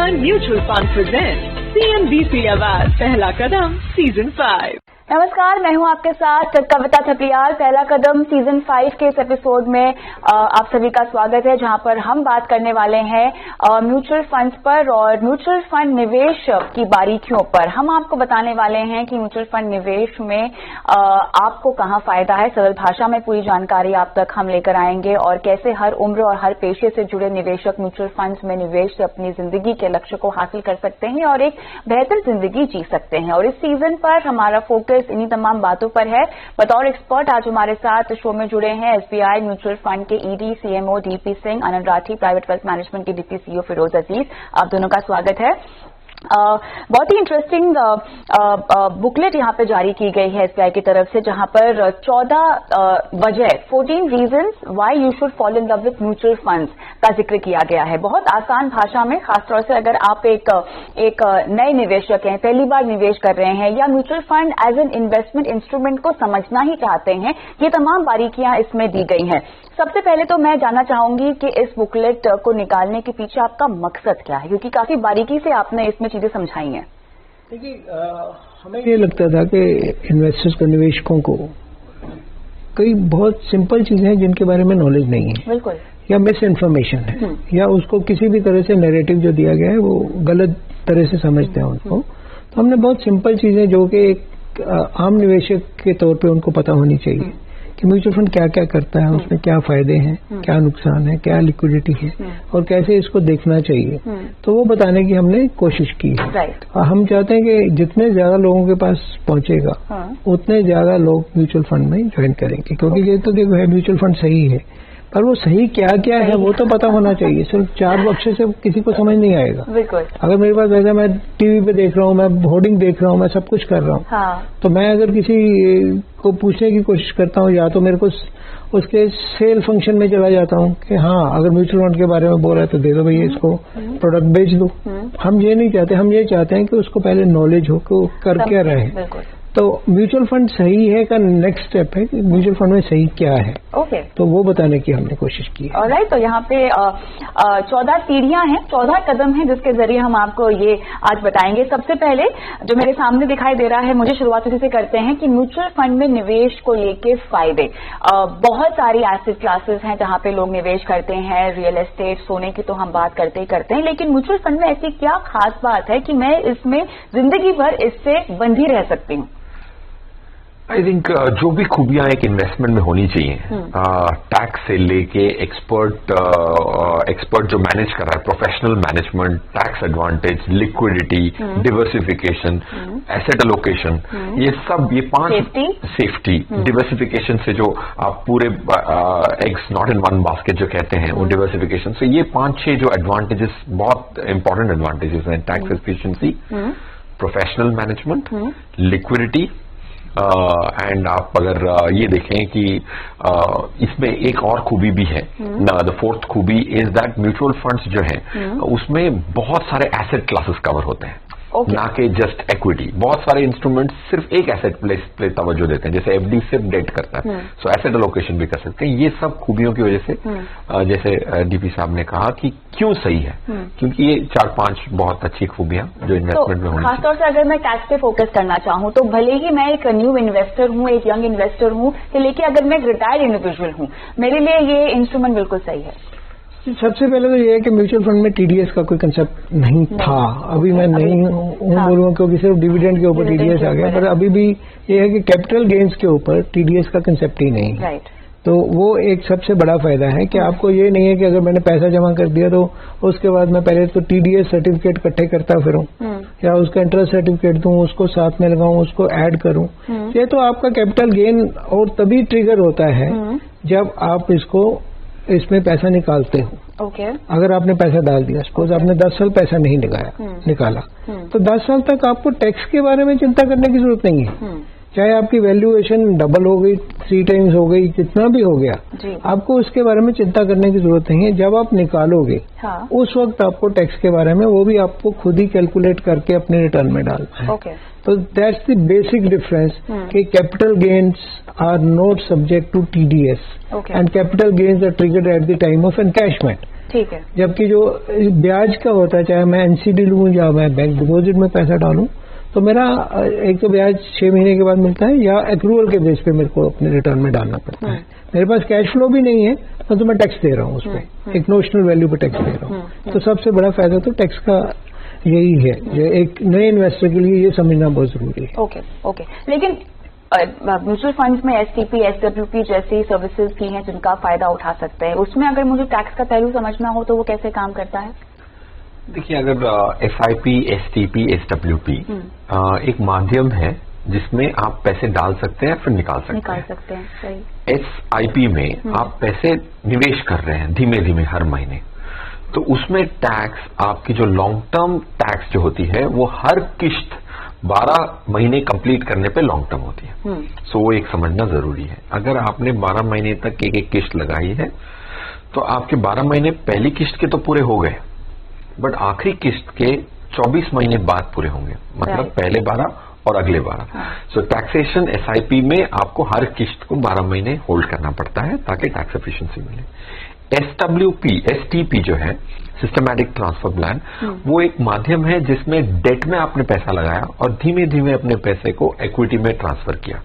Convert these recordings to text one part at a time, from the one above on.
One mutual fund present CNBC आवाज पहला कदम season 5। नमस्कार, मैं हूं आपके साथ कविता थपलियाल। पहला कदम सीजन 5 के इस एपिसोड में आप सभी का स्वागत है, जहां पर हम बात करने वाले हैं म्यूचुअल फंड्स पर और म्यूचुअल फंड निवेश की बारीकियों पर। हम आपको बताने वाले हैं कि म्यूचुअल फंड निवेश में आपको कहां फायदा है। सरल भाषा में पूरी जानकारी आप तक हम लेकर आएंगे और कैसे हर उम्र और हर पेशे से जुड़े निवेशक म्यूचुअल फंड्स में निवेश से अपनी जिंदगी के लक्ष्य को हासिल कर सकते हैं और एक बेहतर जिंदगी जी सकते हैं। और इस सीजन पर हमारा फोकस इन्हीं तमाम बातों पर है। बतौर एक्सपर्ट आज हमारे साथ शो में जुड़े हैं SBI म्यूचुअल फंड के ED CMO DP सिंह, आनंद राठी प्राइवेट वेल्थ मैनेजमेंट के DP CEO फिरोज अजीज। आप दोनों का स्वागत है। बहुत ही इंटरेस्टिंग बुकलेट यहाँ पे जारी की गई है SBI की तरफ से, जहाँ पर 14 reasons why you should follow in love with mutual funds का जिक्र किया गया है। बहुत आसान भाषा में, खासतौर से अगर आप एक नए निवेशक हैं, पहली बार निवेश कर रहे हैं या mutual fund as an investment instrument को समझना ही चाहते हैं, ये तमाम बारीकियां इसमें दी गई हैं। सबसे पहले तो मैं जानना चाहूंगी कि इस बुकलेट को निकालने के पीछे आपका मकसद क्या है, क्योंकि काफी बारीकी से आपने इसमें चीजें समझाई हैं। देखिए, हमें ये लगता था कि इन्वेस्टर्स को, निवेशकों को कई बहुत सिंपल चीजें हैं जिनके बारे में नॉलेज नहीं है, बिल्कुल, या मिस इन्फॉर्मेशन है, या उसको किसी भी तरह से नैरेटिव जो दिया गया है वो गलत तरह से समझते हैं उनको। तो हमने बहुत सिंपल चीजें जो कि एक आम निवेशक के तौर पे उनको पता होनी चाहिए कि म्यूचुअल फंड क्या क्या करता है, उसमें क्या फायदे हैं, क्या नुकसान है, क्या लिक्विडिटी है और कैसे इसको देखना चाहिए, तो वो बताने की हमने कोशिश की है। हम चाहते हैं कि जितने ज्यादा लोगों के पास पहुंचेगा उतने ज्यादा लोग म्यूचुअल फंड में ज्वाइन करेंगे, क्योंकि ये तो देखो है म्यूचुअल फंड सही है, पर वो सही क्या क्या है वो तो पता होना चाहिए। सिर्फ 4 बक्से से किसी को समझ नहीं आएगा। बिल्कुल। अगर मेरे पास ऐसा, मैं टीवी पे देख रहा हूँ, मैं होर्डिंग देख रहा हूँ, मैं सब कुछ कर रहा हूँ, तो मैं अगर किसी को पूछने की कोशिश करता हूँ या तो मेरे को उसके सेल फंक्शन में चला जाता हूँ कि हाँ अगर म्यूचुअल फंड के बारे में बोल रहा है तो दे दो भैया, इसको प्रोडक्ट बेच दो। हम ये नहीं चाहते, हम ये चाहते हैं कि उसको पहले नॉलेज हो कि वो कर क्या रहे। तो म्यूचुअल फंड सही है का नेक्स्ट स्टेप है कि म्यूचुअल फंड में सही क्या है। ओके। तो वो बताने की हमने कोशिश की है। ऑलराइट, तो यहाँ पे 14 सीढ़ियां हैं, 14 कदम हैं जिसके जरिए हम आपको ये आज बताएंगे। सबसे पहले जो मेरे सामने दिखाई दे रहा है, मुझे शुरुआत इसी से करते हैं कि म्यूचुअल फंड में निवेश को लेके फायदे। बहुत सारी एसेट क्लासेस हैं जहाँ पे लोग निवेश करते हैं, रियल एस्टेट, सोने की तो हम बात करते ही करते हैं, लेकिन म्यूचुअल फंड में ऐसी क्या खास बात है कि मैं इसमें जिंदगी भर इससे बंधी रह सकती हूँ? आई थिंक जो भी खूबियां एक इन्वेस्टमेंट में होनी चाहिए, टैक्स से लेके एक्सपर्ट जो मैनेज कर रहा है, professional management, tax advantage, liquidity, diversification, asset allocation, ये सब, ये 5 सेफ्टी, डिवर्सिफिकेशन से जो आप पूरे eggs not in one basket जो कहते हैं, वो डिवर्सिफिकेशन से ये 5-6 जो एडवांटेजेस, बहुत इंपॉर्टेंट एडवांटेजेस हैं। Tax efficiency, professional management, liquidity, and आप अगर ये देखें कि इसमें एक और खूबी भी है, द 4th खूबी इज दैट म्यूचुअल फंड्स जो हैं उसमें बहुत सारे एसेट क्लासेस कवर होते हैं, ना कि जस्ट इक्विटी। बहुत सारे इंस्ट्रूमेंट्स सिर्फ एक एसेट पे तवज्जो देते हैं, जैसे FD सिर्फ डेट करता है, सो एसेट एलोकेशन भी कर सकते हैं। ये सब खूबियों की वजह से जैसे DP साहब ने कहा कि क्यों सही है, क्योंकि ये 4-5 बहुत अच्छी खूबियां जो इन्वेस्टमेंट में होनी चाहिए। खासतौर से अगर मैं टैक्स पे फोकस करना चाहूँ तो भले ही मैं एक न्यू इन्वेस्टर हूँ, एक यंग इन्वेस्टर हूँ, लेकिन अगर मैं एक रिटायर्ड इंडिविजुअल हूँ, मेरे लिए ये इंस्ट्रूमेंट बिल्कुल सही है। सबसे पहले तो ये है कि म्यूचुअल फंड में TDS का कोई कंसेप्ट नहीं था। अभी मैं नहीं बोलूँगा क्योंकि सिर्फ डिविडेंड के ऊपर TDS आ गया, पर अभी भी ये है कि कैपिटल गेन्स के ऊपर TDS का कंसेप्ट ही नहीं है। तो वो एक सबसे बड़ा फायदा है कि आपको ये नहीं है कि अगर मैंने पैसा जमा कर दिया तो उसके बाद मैं पहले तो TDS सर्टिफिकेट इकट्ठे करता फिरूं या उसका इंटरेस्ट सर्टिफिकेट दूं, उसको साथ में लगाऊं, उसको ऐड करूं। ये तो आपका कैपिटल गेन और तभी ट्रिगर होता है जब आप इसमें पैसा निकालते हो। अगर आपने पैसा डाल दिया, सपोज आपने 10 साल पैसा नहीं निकाला, तो 10 साल तक आपको टैक्स के बारे में चिंता करने की जरूरत नहीं है। चाहे आपकी वैल्यूएशन डबल हो गई, 3 टाइम्स हो गई, कितना भी हो गया, आपको उसके बारे में चिंता करने की जरूरत नहीं है। जब आप निकालोगे उस वक्त आपको टैक्स के बारे में वो भी आपको खुद ही कैलकुलेट करके अपने रिटर्न में डालना है। तो दैट्स द बेसिक डिफरेंस कि capital gains are not subject to TDS and capital gains are triggered at the time of encashment. ठीक है। जबकि जो ब्याज का होता है, चाहे मैं एनसीडी लूं या मैं बैंक डिपॉजिट में पैसा डालूं, तो मेरा एक तो ब्याज 6 महीने के बाद मिलता है या एक्रूअल के बेस पे मेरे को अपने रिटर्न में डालना पड़ता है। मेरे पास कैश फ्लो भी नहीं है तो मैं टैक्स दे रहा हूँ उस पर, एक नोशनल वैल्यू पे टैक्स दे रहा हूँ। तो सबसे बड़ा फायदा तो टैक्स का यही है, जो एक नए इन्वेस्टर के लिए ये समझना बहुत जरूरी है। ओके। लेकिन म्यूचुअल फंड्स में एसटीपी, एसडब्ल्यूपी जैसी सर्विसेज की हैं जिनका फायदा उठा सकते हैं, उसमें अगर मुझे टैक्स का पहलू समझना हो तो वो कैसे काम करता है? देखिए, अगर एसआईपी, एसटीपी, एसडब्ल्यूपी एक माध्यम है जिसमें आप पैसे डाल सकते हैं फिर निकाल सकते हैं। सही। एसआईपी में आप पैसे निवेश कर रहे हैं धीमे धीमे हर महीने, तो उसमें टैक्स, आपकी जो लॉन्ग टर्म टैक्स जो होती है वो हर किश्त 12 महीने कंप्लीट करने पे लॉन्ग टर्म होती है। सो वो एक समझना जरूरी है। अगर आपने 12 महीने तक एक किश्त लगाई है तो आपके 12 महीने पहली किश्त के तो पूरे हो गए, बट आखिरी किश्त के 24 महीने बाद पूरे होंगे, मतलब पहले 12 और अगले 12। सो टैक्सेशन एसआईपी में आपको हर किश्त को 12 महीने होल्ड करना पड़ता है ताकि टैक्स एफिशिएंसी मिले। एसडब्ल्यूपी, एसटीपी जो है सिस्टमैटिक ट्रांसफर प्लान, वो एक माध्यम है जिसमें डेट में आपने पैसा लगाया और धीमे धीमे अपने पैसे को इक्विटी में ट्रांसफर किया।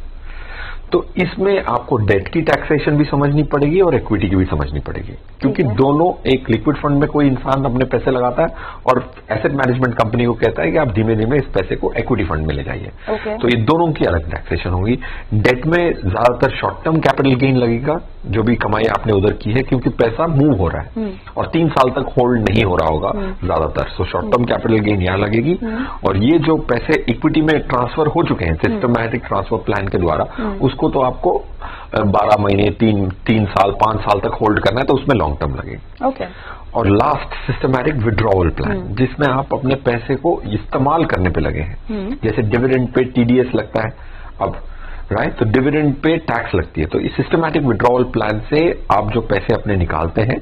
तो इसमें आपको डेट की टैक्सेशन भी समझनी पड़ेगी और इक्विटी की भी समझनी पड़ेगी, क्योंकि दोनों, एक लिक्विड फंड में कोई इंसान अपने पैसे लगाता है और एसेट मैनेजमेंट कंपनी को कहता है कि आप धीमे धीमे इस पैसे को इक्विटी फंड में ले जाइए। तो ये दोनों की अलग टैक्सेशन होगी। डेट में ज्यादातर शॉर्ट टर्म कैपिटल गेन लगेगा, जो भी कमाई आपने उधर की है, क्योंकि पैसा मूव हो रहा है और 3 साल तक होल्ड नहीं हो रहा होगा ज्यादातर। So short term capital gain यहाँ लगेगी। और ये जो पैसे इक्विटी में ट्रांसफर हो चुके हैं सिस्टमैटिक ट्रांसफर प्लान के द्वारा, उसको तो आपको 12 महीने, 3 साल, 5 साल तक होल्ड करना है, तो उसमें लॉन्ग टर्म लगेगा। और लास्ट सिस्टमैटिक विड्रॉवल प्लान, जिसमें आप अपने पैसे को इस्तेमाल करने पे लगे हैं। जैसे डिविडेंड पे टीडीएस लगता है अब, राइट, तो डिविडेंड पे टैक्स लगती है। तो इस सिस्टमैटिक विड्रॉवल प्लान से आप जो पैसे अपने निकालते हैं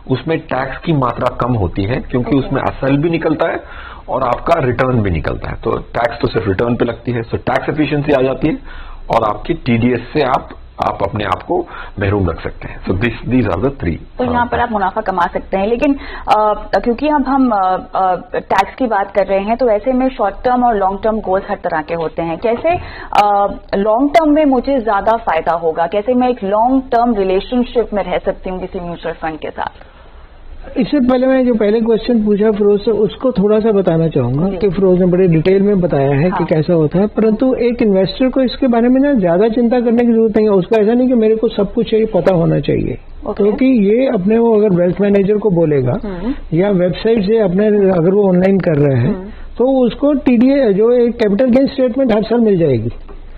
उसमें टैक्स की मात्रा कम होती है, क्योंकि उसमें असल भी निकलता है और आपका रिटर्न भी निकलता है। तो टैक्स तो सिर्फ रिटर्न पे लगती है, सो टैक्स एफिशिएंसी आ जाती है और आपकी टीडीएस से आप अपने आप को महरूम रख सकते हैं। So these are the 3। तो यहाँ पर आप मुनाफा कमा सकते हैं। लेकिन क्योंकि अब हम टैक्स की बात कर रहे हैं, तो ऐसे में शॉर्ट टर्म और लॉन्ग टर्म गोल्स हर तरह के होते हैं। कैसे लॉन्ग टर्म में मुझे ज्यादा फायदा होगा? कैसे मैं एक लॉन्ग टर्म रिलेशनशिप में रह सकती हूँ किसी म्यूचुअल फंड के साथ? इससे पहले मैं जो पहले क्वेश्चन पूछा फिरोज से, उसको थोड़ा सा बताना चाहूंगा कि फिरोज ने बड़े डिटेल में बताया है कि कैसा होता है, परंतु एक इन्वेस्टर को इसके बारे में ना ज्यादा चिंता करने की जरूरत नहीं है। उसको ऐसा नहीं कि मेरे को सब कुछ ये पता होना चाहिए, क्योंकि ये अपने वो अगर वेल्थ मैनेजर को बोलेगा या वेबसाइट से अपने अगर वो ऑनलाइन कर रहे हैं, तो उसको टीडीए जो एक कैपिटल गेन स्टेटमेंट हर साल मिल जाएगी।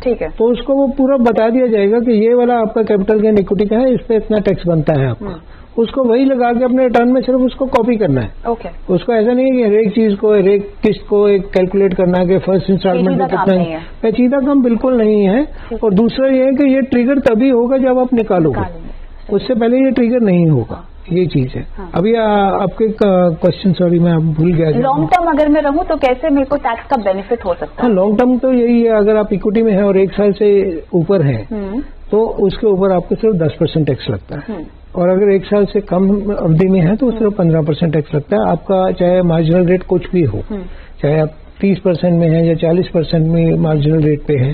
ठीक है। तो उसको वो पूरा बता दिया जाएगा कि ये वाला आपका कैपिटल गेन इक्विटी का है, इस पे इतना टैक्स बनता है आपका। उसको वही लगा के अपने रिटर्न में सिर्फ उसको कॉपी करना है। उसको ऐसा नहीं है कि हर एक चीज को, हर एक किस्त को एक कैलकुलेट करना है कि फर्स्ट इंस्टॉलमेंट में कितना है। पेचीदा काम बिल्कुल नहीं है। और दूसरा ये है कि ये ट्रिगर तभी होगा जब आप निकालोगे, उससे पहले ये ट्रिगर नहीं होगा। ये चीज है। अभी आपके क्वेश्चन, सॉरी मैं भूल गया। लॉन्ग टर्म अगर मैं रहूं तो कैसे मेरे को टैक्स का बेनिफिट हो सकता है? लॉन्ग टर्म तो यही है, अगर आप इक्विटी में है और 1 साल से ऊपर है तो उसके ऊपर आपको सिर्फ 10% टैक्स लगता है। और अगर 1 साल से कम अवधि में है तो सिर्फ 15% टैक्स लगता है। आपका चाहे मार्जिनल रेट कुछ भी हो, चाहे आप 30% में है या 40% में मार्जिनल रेट पे है,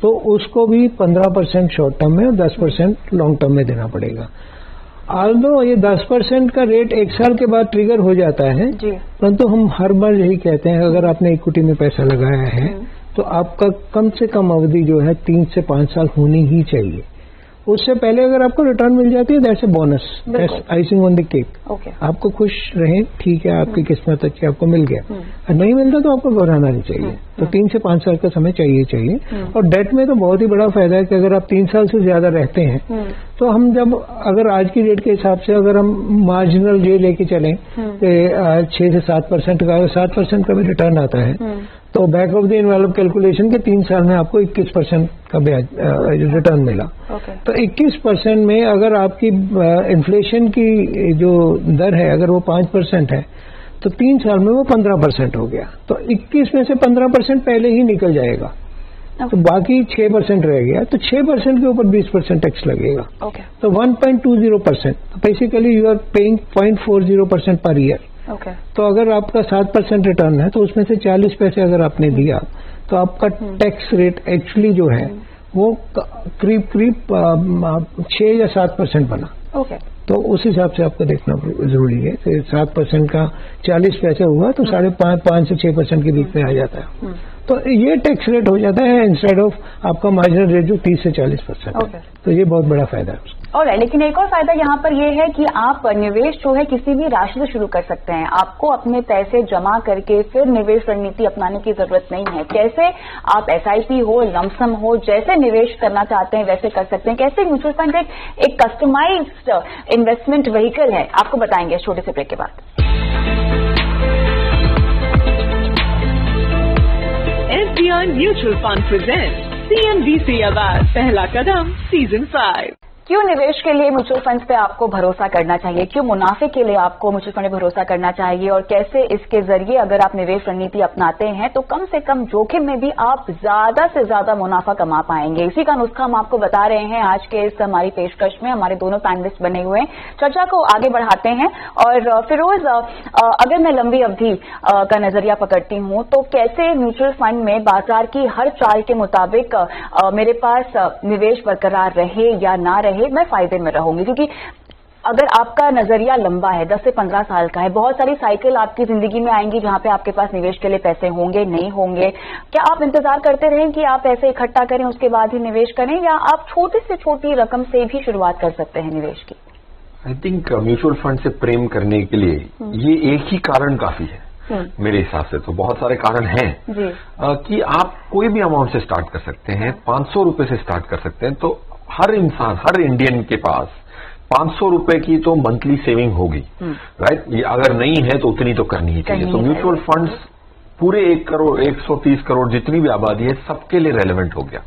तो उसको भी 15% शॉर्ट टर्म में और 10% लॉन्ग टर्म में देना पड़ेगा। आल्दो ये 10% का रेट 1 साल के बाद ट्रिगर हो जाता है, परंतु हम हर बार यही कहते हैं अगर आपने इक्विटी में पैसा लगाया है तो आपका कम से कम अवधि जो है 3 से 5 साल होनी ही चाहिए। उससे पहले अगर आपको रिटर्न मिल जाती है, that's a bonus, that's icing on the cake. आपको खुश रहें, ठीक है, आपकी किस्मत अच्छी, आपको मिल गया। और नहीं मिलता तो आपको घबराना नहीं चाहिए। तो 3 से 5 साल का समय चाहिए। और डेट में तो बहुत ही बड़ा फायदा है कि अगर आप 3 साल से ज्यादा रहते हैं तो हम जब अगर आज की डेट के हिसाब से अगर हम मार्जिनल ये लेके चलें 6 से 7% का, 7% का भी रिटर्न आता है, तो back of the envelope calculation के 3 साल में आपको 21% का ब्याज रिटर्न मिला। तो 21% में अगर आपकी इन्फ्लेशन की जो दर है अगर वो 5% है तो 3 साल में वो 15% हो गया। तो 21 में से 15% पहले ही निकल जाएगा। तो बाकी 6% रह गया, तो 6% के ऊपर 20% टैक्स लगेगा। तो 1.20%, तो basically you are paying 0.40% per year. तो अगर आपका 7% रिटर्न है तो उसमें से 40 पैसे अगर आपने दिया तो आपका टैक्स रेट एक्चुअली जो है वो करीब 6 या 7% बना। तो उस हिसाब से आपको देखना जरूरी है। तो 7% का 40 पैसे हुआ तो 5.5 से 6% के बीच में आ जाता है। तो ये टैक्स रेट हो जाता है इंस्टेड ऑफ आपका मार्जिनल रेट जो 30 से 40%। तो ये बहुत बड़ा फायदा है। और लेकिन एक और फायदा यहाँ पर ये है कि आप निवेश जो है किसी भी राशि से शुरू कर सकते हैं। आपको अपने पैसे जमा करके फिर निवेश रणनीति अपनाने की जरूरत नहीं है। कैसे आप SIP हो, लमसम हो, जैसे निवेश करना चाहते हैं वैसे कर सकते हैं। कैसे म्यूचुअल फंड एक कस्टमाइज्ड इन्वेस्टमेंट व्हीकल है, आपको बताएंगे इस छोटे से ब्रेक के बाद। SBI Mutual Fund presents CNBC award पहला कदम सीजन 5। क्यों निवेश के लिए म्यूचुअल फंड्स पे आपको भरोसा करना चाहिए, क्यों मुनाफे के लिए आपको म्यूचुअल फंड पे भरोसा करना चाहिए, और कैसे इसके जरिए अगर आप निवेश रणनीति अपनाते हैं तो कम से कम जोखिम में भी आप ज्यादा से ज्यादा मुनाफा कमा पाएंगे। इसी का नुस्खा हम आपको बता रहे हैं आज के इस हमारी पेशकश में। हमारे दोनों पैनलिस्ट बने हुए हैं, चर्चा को आगे बढ़ाते हैं। और फिरोज, अगर मैं लंबी अवधि का नजरिया पकड़ती हूं तो कैसे म्यूचुअल फंड में बाजार की हर चाल के मुताबिक मेरे पास निवेश बरकरार रहे या ना रहे, मैं फायदे में रहूंगी? क्योंकि अगर आपका नजरिया लंबा है, 10 से 15 साल का है, बहुत सारी साइकिल आपकी जिंदगी में आएंगी जहां पे आपके पास निवेश के लिए पैसे होंगे, नहीं होंगे। क्या आप इंतजार करते रहें कि आप पैसे इकट्ठा करें उसके बाद ही निवेश करें, या आप छोटी से छोटी रकम से भी शुरुआत कर सकते हैं निवेश की? आई थिंक म्यूचुअल फंड से प्रेम करने के लिए ये एक ही कारण काफी है मेरे हिसाब से। तो बहुत सारे कारण हैं कि आप कोई भी अमाउंट से स्टार्ट कर सकते हैं। 500 रुपए से स्टार्ट कर सकते हैं। तो हर इंसान, हर इंडियन के पास 500 रुपए की तो मंथली सेविंग होगी, राइट? ये अगर नहीं है तो उतनी तो करनी ही चाहिए। तो म्यूचुअल फंड्स पूरे 1 करोड़ 130 करोड़ जितनी भी आबादी है सबके लिए रेलेवेंट हो गया।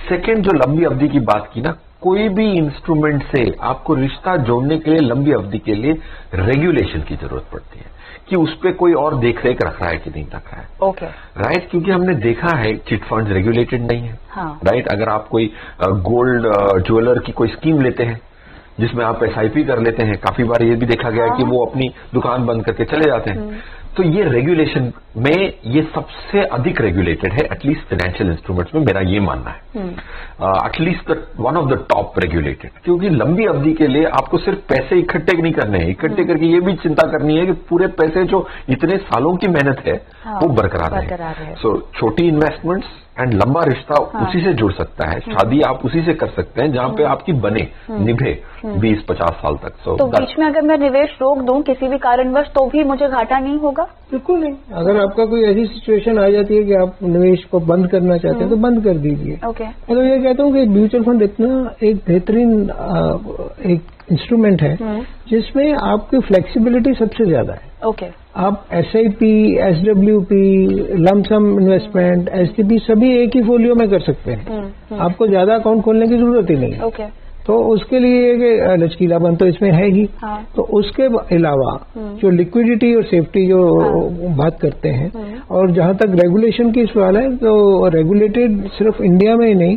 सेकेंड, जो लंबी अवधि की बात की ना, कोई भी इंस्ट्रूमेंट से आपको रिश्ता जोड़ने के लिए लंबी अवधि के लिए रेगुलेशन की जरूरत पड़ती है कि उस पर कोई और देखरेख रख रहा है कि नहीं रख रहा है। राइट? क्योंकि हमने देखा है चिट फंड रेगुलेटेड नहीं है। राइट? अगर आप कोई गोल्ड ज्वेलर की कोई स्कीम लेते हैं जिसमें आप SIP कर लेते हैं, काफी बार ये भी देखा गया है कि वो अपनी दुकान बंद करके चले जाते हैं। तो ये रेगुलेशन में ये सबसे अधिक रेगुलेटेड है, एटलीस्ट फाइनेंशियल इंस्ट्रूमेंट्स में, मेरा ये मानना है। At least one of the top regulated, क्योंकि लंबी अवधि के लिए आपको सिर्फ पैसे इकट्ठे नहीं करने हैं, इकट्ठे करके ये भी चिंता करनी है कि पूरे पैसे जो इतने सालों की मेहनत है वो बरकरार रहे। सो छोटी इन्वेस्टमेंट्स एंड लंबा रिश्ता उसी से जुड़ सकता है। शादी आप उसी से कर सकते हैं जहां पे आपकी बने निभे 20-50 साल तक। तो बीच में अगर मैं निवेश रोक दूं किसी भी कारणवश तो भी मुझे घाटा नहीं होगा? बिल्कुल नहीं। अगर आपका कोई ऐसी सिचुएशन आ जाती है कि आप निवेश को बंद करना चाहते हैं तो बंद कर दीजिए। मैं तो ये कहता हूँ कि म्यूचुअल फंड इतना एक बेहतरीन एक इंस्ट्रूमेंट है जिसमें आपकी फ्लेक्सिबिलिटी सबसे ज्यादा है। आप SIP, SWP, lump sum investment, STP सभी एक ही फोलियो में कर सकते हैं। आपको ज्यादा अकाउंट खोलने की जरूरत ही नहीं है। तो उसके लिए लचकीलापन तो इसमें है ही। तो उसके अलावा जो लिक्विडिटी और सेफ्टी जो बात करते हैं, और जहां तक रेगुलेशन की सवाल है तो रेगुलेटेड सिर्फ इंडिया में ही नहीं,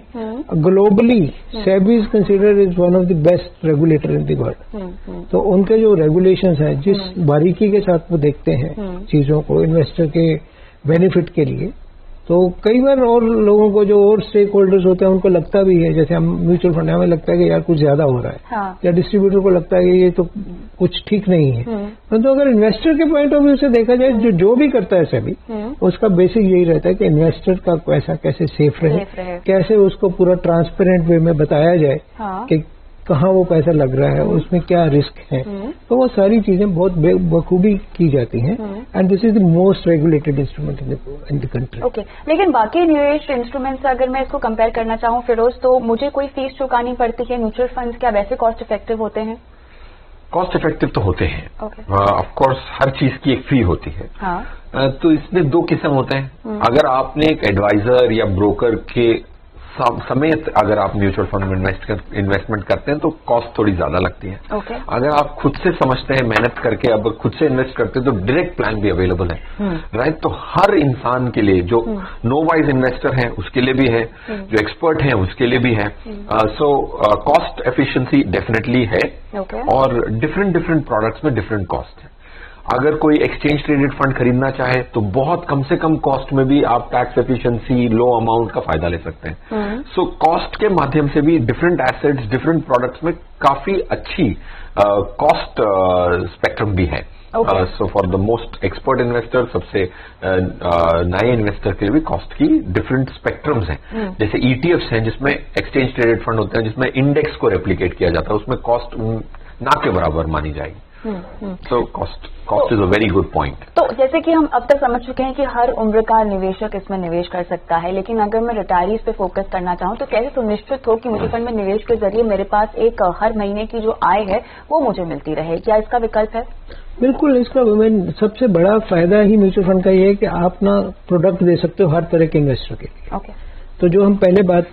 globally SEBI is considered is one of the best regulator in the world. तो उनके जो रेगुलेशंस हैं, जिस बारीकी के साथ वो देखते हैं चीजों को इन्वेस्टर के बेनिफिट के लिए, तो कई बार और लोगों को जो और स्टेक होल्डर्स होते हैं उनको लगता भी है, जैसे हम म्यूचुअल फंड हमें लगता है कि यार कुछ ज्यादा हो रहा है, या डिस्ट्रीब्यूटर को लगता है कि ये तो कुछ ठीक नहीं है। तो अगर इन्वेस्टर के पॉइंट ऑफ व्यू से देखा जाए, जो भी करता है सभी, उसका बेसिक यही रहता है कि इन्वेस्टर का पैसा कैसे सेफ रहे, कैसे उसको पूरा ट्रांसपेरेंट वे में बताया जाए कि कहाँ वो पैसा लग रहा है, उसमें क्या रिस्क है। तो वो सारी चीजें बहुत बखूबी की जाती हैं, and this is the most regulated instrument in the country. लेकिन बाकी निवेश इंस्ट्रूमेंट से अगर मैं इसको कंपेयर करना चाहूँ फिरोज, तो मुझे कोई फीस चुकानी पड़ती है? म्यूचुअल फंड्स क्या वैसे कॉस्ट इफेक्टिव होते हैं? कॉस्ट इफेक्टिव तो होते हैं। ऑफ कोर्स हर चीज की एक फी होती है। तो इसमें 2 किस्म होते हैं। अगर आपने एक एडवाइजर या ब्रोकर के समेत अगर आप म्यूचुअल फंड में इन्वेस्टमेंट करते हैं तो कॉस्ट थोड़ी ज्यादा लगती है। अगर आप खुद से समझते हैं, मेहनत करके अब खुद से इन्वेस्ट करते हैं तो डायरेक्ट प्लान भी अवेलेबल है, राइट। तो हर इंसान के लिए, जो नोवाइज इन्वेस्टर है उसके लिए भी है, जो एक्सपर्ट है उसके लिए भी है। सो कॉस्ट एफिशिएंसी डेफिनेटली है, और डिफरेंट प्रोडक्ट्स में डिफरेंट कॉस्ट है। अगर कोई एक्सचेंज ट्रेडेड फंड खरीदना चाहे तो बहुत कम से कम कॉस्ट में भी आप टैक्स एफिशिएंसी, लो अमाउंट का फायदा ले सकते हैं। सो कॉस्ट के माध्यम से भी डिफरेंट एसेट्स, डिफरेंट प्रोडक्ट्स में काफी अच्छी कॉस्ट स्पेक्ट्रम भी है। So for the most expert investor, सबसे नए इन्वेस्टर के लिए भी कॉस्ट की डिफरेंट स्पेक्ट्रम्स हैं। जैसे ETFs हैं जिसमें एक्सचेंज ट्रेडेड फंड होते हैं, जिसमें इंडेक्स को रेप्लिकेट किया जाता है, उसमें कॉस्ट ना के बराबर मानी जाएगी। So cost is a very good point. तो जैसे कि हम अब तक समझ चुके हैं कि हर उम्र का निवेशक इसमें निवेश कर सकता है, लेकिन अगर मैं रिटायरीज पे फोकस करना चाहूँ तो कैसे सुनिश्चित हो कि म्यूचुअल फंड में निवेश के जरिए मेरे पास एक हर महीने की जो आय है वो मुझे मिलती रहे? क्या इसका विकल्प है? बिल्कुल, इसका सबसे बड़ा फायदा ही म्यूचुअल फंड का ये है कि आप ना प्रोडक्ट दे सकते हो हर तरह के इन्वेस्टर के लिए। तो जो हम पहले बात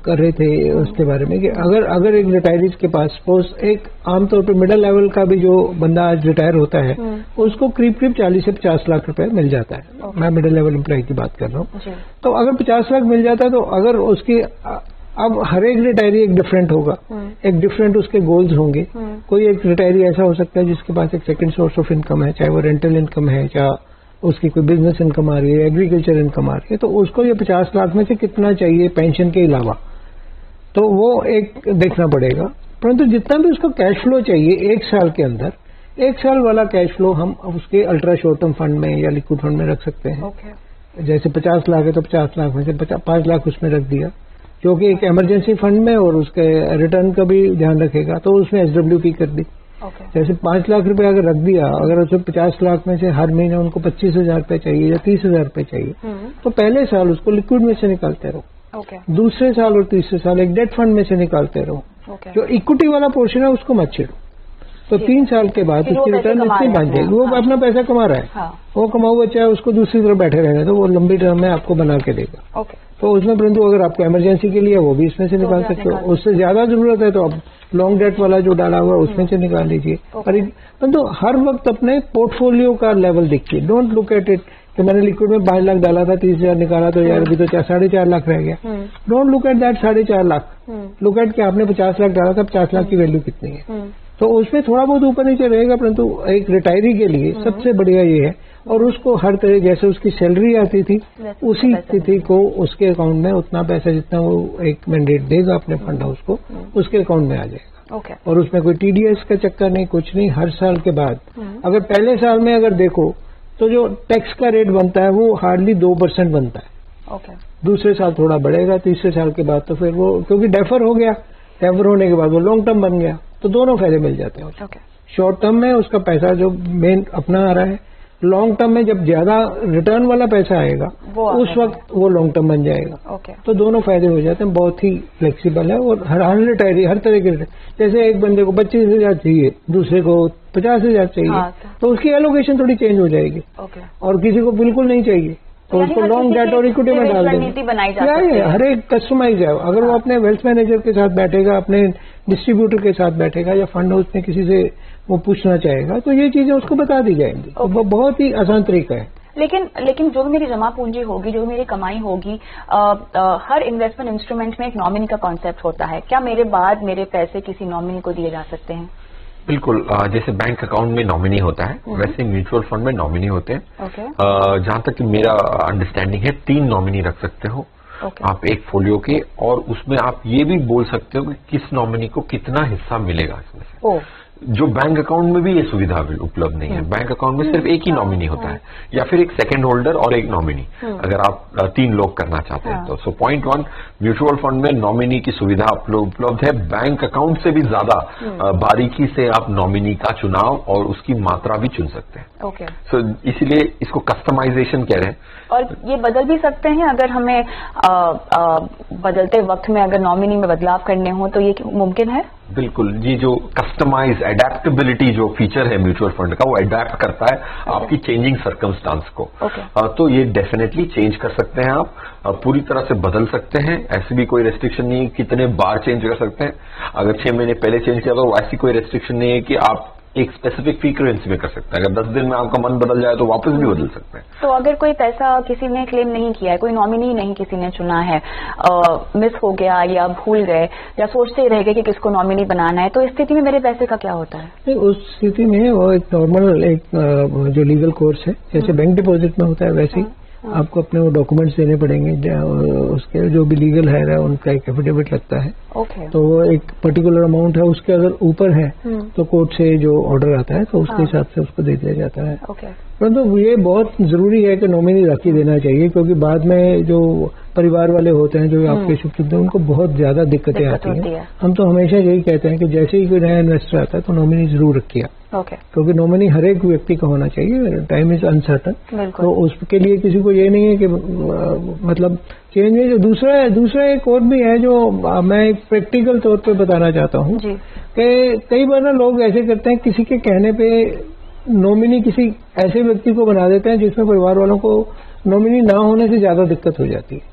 कर रहे थे उसके बारे में कि अगर एक रिटायरीज के पास सपोज एक आमतौर पर मिडिल लेवल का भी जो बंदा आज रिटायर होता है उसको करीब 40 से 50 लाख रुपए मिल जाता है। मैं मिडिल लेवल एम्प्लॉय की बात कर रहा हूँ। तो अगर 50 लाख मिल जाता है तो अगर उसकी अब हर एक रिटायरी एक डिफरेंट होगा, एक डिफरेंट उसके गोल्स होंगे। कोई एक रिटायरी ऐसा हो सकता है जिसके पास एक सेकंड सोर्स ऑफ इनकम है, चाहे वो रेंटल इनकम है, चाहे उसकी कोई बिजनेस इनकम आ रही है, एग्रीकल्चर इनकम आ रही है, तो उसको ये 50 लाख में से कितना चाहिए पेंशन के अलावा, तो वो एक देखना पड़ेगा। परंतु जितना भी उसको कैश फ्लो चाहिए एक साल के अंदर, एक साल वाला कैश फ्लो हम उसके अल्ट्रा शॉर्ट टर्म फंड में या लिक्विड फंड में रख सकते हैं। जैसे 50 लाख है तो 50 लाख में से 5 लाख उसमें रख दिया, जो कि एक इमरजेंसी फंड में और उसके रिटर्न का भी ध्यान रखेगा, तो उसमें SWP कर दी। जैसे 5 लाख रुपए अगर रख दिया, अगर उसमें 50 लाख में से हर महीने उनको 25,000 रुपए चाहिए या 30,000 रुपए चाहिए, तो पहले साल उसको लिक्विड में से निकालते रहो, दूसरे साल और तीसरे साल एक डेट फंड में से निकालते रहो। जो इक्विटी वाला पोर्शन है उसको मत छेड़ो। तो 3 साल के बाद उसकी रिटर्न इतनी बन जाएगी, वो अपना पैसा कमा रहा है, वो कमाऊ बच्चा है, उसको दूसरी तरफ बैठे रहने तो वो लंबी टर्म में आपको बना के देगा। तो उसमें परंतु अगर आपको इमरजेंसी के लिए वो भी इसमें से निकाल सकते हो, उससे ज्यादा जरूरत है तो आप लॉन्ग डेट वाला जो डाला हुआ उसमें से निकाल लीजिए। परंतु हर वक्त अपने पोर्टफोलियो का लेवल देखिए। डोंट लुक एट इट कि मैंने लिक्विड में 5 लाख डाला था, 30,000 निकाला तो यार अभी तो 4.5 लाख रह गया। Don't look at that 4.5 lakh, look at कि आपने 50 लाख डाला था, 50 लाख की वैल्यू कितनी है। तो उसमें थोड़ा बहुत ऊपर नीचे रहेगा, परंतु एक रिटायरी के लिए सबसे बढ़िया ये है। और उसको हर तरह, जैसे उसकी सैलरी आती थी उसी तिथि को उसके अकाउंट में उतना पैसा जितना वो एक मैंडेट देगा अपने फंड हाउस को, उसके अकाउंट में आ जाएगा। और उसमें कोई TDS का चक्कर नहीं, कुछ नहीं। हर साल के बाद अगर पहले साल में अगर देखो तो जो टैक्स का रेट बनता है वो हार्डली 2% बनता है। दूसरे साल थोड़ा बढ़ेगा, तीसरे साल के बाद तो फिर वो क्योंकि डेफर हो गया, डेफर होने के बाद वो लॉन्ग टर्म बन गया, तो दोनों फायदे मिल जाते हैं। शॉर्ट टर्म में उसका पैसा जो मेन अपना आ रहा है, लॉन्ग टर्म में जब ज्यादा रिटर्न वाला पैसा आएगा उस वक्त वो लॉन्ग टर्म बन जाएगा। तो दोनों फायदे हो जाते हैं। बहुत ही फ्लेक्सिबल है और हर रिटायरी हर तरह के, जैसे एक बंदे को 25,000 चाहिए, दूसरे को 50,000 चाहिए, तो उसकी एलोकेशन थोड़ी चेंज हो जाएगी। और किसी को बिल्कुल नहीं चाहिए तो उसको लॉन्ग डेट और इक्विटी में डाल देंगे। हर एक कस्टमाइज है। अगर वो अपने वेल्थ मैनेजर के साथ बैठेगा, अपने डिस्ट्रीब्यूटर के साथ बैठेगा या फंड हाउस में किसी से वो पूछना चाहेगा तो ये चीजें उसको बता दी जाएंगी। तो वो बहुत ही आसान तरीका है। लेकिन जो भी मेरी जमा पूंजी होगी, जो भी मेरी कमाई होगी, हर इन्वेस्टमेंट इंस्ट्रूमेंट में एक नॉमिनी का कॉन्सेप्ट होता है। क्या मेरे बाद मेरे पैसे किसी नॉमिनी को दिए जा सकते हैं? बिल्कुल, जैसे बैंक अकाउंट में नॉमिनी होता है वैसे म्यूचुअल फंड में नॉमिनी होते हैं। जहां तक कि मेरा अंडरस्टैंडिंग है 3 नॉमिनी रख सकते हो आप एक फोलियो के, और उसमें आप ये भी बोल सकते हो कि किस नॉमिनी को कितना हिस्सा मिलेगा इसमें से। जो बैंक अकाउंट में भी ये सुविधा उपलब्ध नहीं है। बैंक अकाउंट में सिर्फ एक ही नॉमिनी होता है या फिर एक सेकंड होल्डर और एक नॉमिनी, अगर आप 3 लोग करना चाहते हैं तो। सो पॉइंट 1, म्यूचुअल फंड में नॉमिनी की सुविधा उपलब्ध है। बैंक अकाउंट से भी ज्यादा बारीकी से आप नॉमिनी का चुनाव और उसकी मात्रा भी चुन सकते हैं। सो इसीलिए इसको कस्टमाइजेशन कह रहे हैं। और ये बदल भी सकते हैं अगर हमें बदलते वक्त में अगर नॉमिनी में बदलाव करने हो तो ये मुमकिन है? बिल्कुल, ये जो कस्टमाइज एडेप्टेबिलिटी जो फीचर है म्यूचुअल फंड का, वो एडेप्ट करता है आपकी चेंजिंग सर्कमस्टांस को। तो ये डेफिनेटली चेंज कर सकते हैं आप, पूरी तरह से बदल सकते हैं। ऐसी भी कोई रेस्ट्रिक्शन नहीं है कितने बार चेंज कर सकते हैं। अगर 6 महीने पहले चेंज किया तो ऐसी कोई रेस्ट्रिक्शन नहीं है कि आप एक स्पेसिफिक फ्रीक्वेंसी में कर सकते हैं। अगर 10 दिन में आपका मन बदल जाए तो वापस भी बदल सकते हैं। तो अगर कोई पैसा किसी ने क्लेम नहीं किया है, कोई नॉमिनी नहीं किसी ने चुना है, मिस हो गया या भूल गए या सोचते ही रह गए कि किसको नॉमिनी बनाना है, तो इस स्थिति में मेरे पैसे का क्या होता है? उस स्थिति में वो एक नॉर्मल जो लीगल कोर्स है, जैसे बैंक डिपॉजिट में होता है वैसे ही आपको अपने वो डॉक्यूमेंट्स देने पड़ेंगे। उसके जो भी लीगल है उनका एक एफिडेविट लगता है। तो वो एक पर्टिकुलर अमाउंट है, उसके अगर ऊपर है तो कोर्ट से जो ऑर्डर आता है तो उसके हिसाब से उसको दे दिया जाता है। परंतु ये बहुत जरूरी है कि नॉमिनी रख ही देना चाहिए, क्योंकि बाद में जो परिवार वाले होते हैं जो आपके शुभ हैं उनको बहुत ज्यादा दिक्कतें आती हैं। हम तो हमेशा यही कहते हैं कि जैसे ही कोई नया इन्वेस्टर आता है तो नॉमिनी जरूर रखिए, क्योंकि नॉमिनी हर एक व्यक्ति का होना चाहिए। टाइम इज अनसर्टन, तो उसके लिए किसी को ये नहीं है कि मतलब चेंज है। जो दूसरा एक और भी है जो मैं एक प्रैक्टिकल तौर पे बताना चाहता हूँ कि कई बार ना लोग ऐसे करते हैं, किसी के कहने पे नॉमिनी किसी ऐसे व्यक्ति को बना देते हैं जिसमें परिवार वालों को नॉमिनी ना होने से ज्यादा दिक्कत हो जाती है।